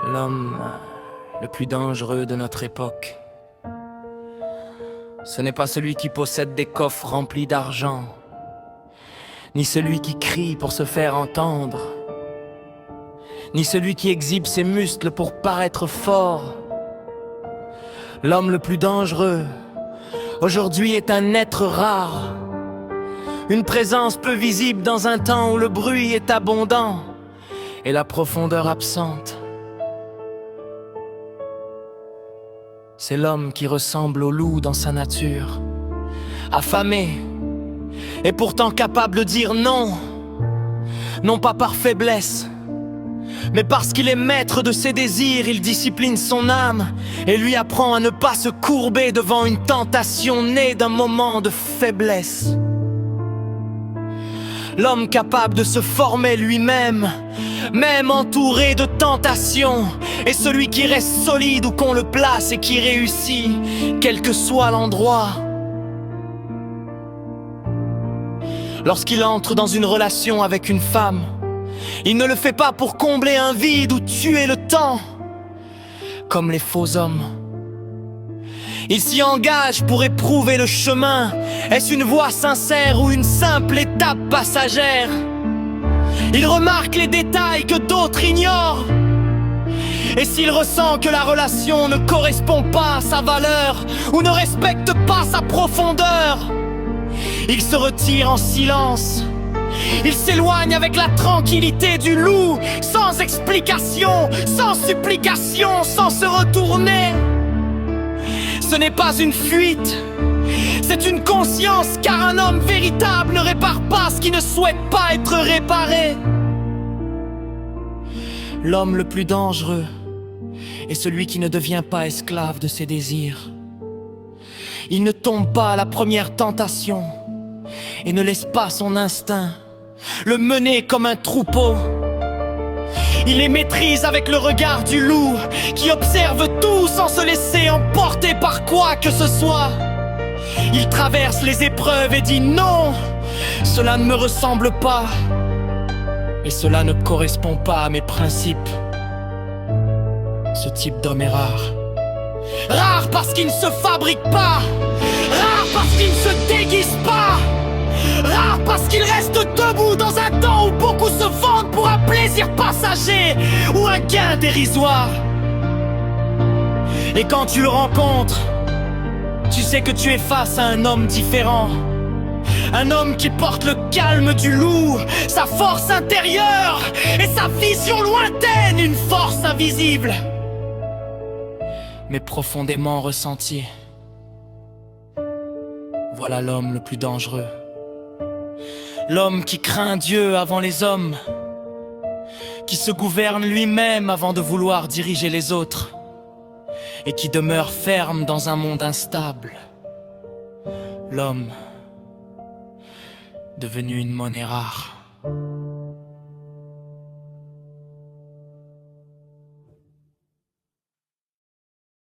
L'homme le plus dangereux de notre époque, ce n'est pas celui qui possède des coffres remplis d'argent, ni celui qui crie pour se faire entendre, ni celui qui exhibe ses muscles pour paraître fort. L'homme le plus dangereux, aujourd'hui, est un être rare, une présence peu visible dans un temps où le bruit est abondant et la profondeur absente. C'est l'homme qui ressemble au loup dans sa nature, affamé et pourtant capable de dire non, non pas par faiblesse, mais parce qu'il est maître de ses désirs. Il discipline son âme et lui apprend à ne pas se courber devant une tentation née d'un moment de faiblesse. L'homme capable de se former lui-même, même entouré de tentations, est celui qui reste solide où qu'on le place et qui réussit, quel que soit l'endroit. Lorsqu'il entre dans une relation avec une femme, il ne le fait pas pour combler un vide ou tuer le temps, comme les faux hommes. Il s'y engage pour éprouver le chemin. Est-ce une voie sincère ou une simple étape passagère? Il remarque les détails que d'autres ignorent. Et s'il ressent que la relation ne correspond pas à sa valeur ou ne respecte pas sa profondeur, il se retire en silence. Il s'éloigne avec la tranquillité du loup, sans explication, sans supplication, sans se retourner. Ce n'est pas une fuite, c'est une conscience, car un homme véritable ne répare pas ce qui ne souhaite pas être réparé. L'homme le plus dangereux est celui qui ne devient pas esclave de ses désirs. Il ne tombe pas à la première tentation et ne laisse pas son instinct le mener comme un troupeau. Il les maîtrise avec le regard du loup qui observe tout sans se laisser emporter par quoi que ce soit. Il traverse les épreuves et dit non, cela ne me ressemble pas et cela ne correspond pas à mes principes. Ce type d'homme est rare. Rare parce qu'il ne se fabrique pas, rare parce qu'il ne se déguise pas, rare parce qu'il reste debout dans un temps où beaucoup se vendent pour un plaisir passager ou un gain dérisoire. Et quand tu le rencontres, tu sais que tu es face à un homme différent. Un homme qui porte le calme du loup, sa force intérieure et sa vision lointaine, une force invisible mais profondément ressentie. Voilà l'homme le plus dangereux. L'homme qui craint Dieu avant les hommes, qui se gouverne lui-même avant de vouloir diriger les autres, et qui demeure ferme dans un monde instable. L'homme devenu une monnaie rare.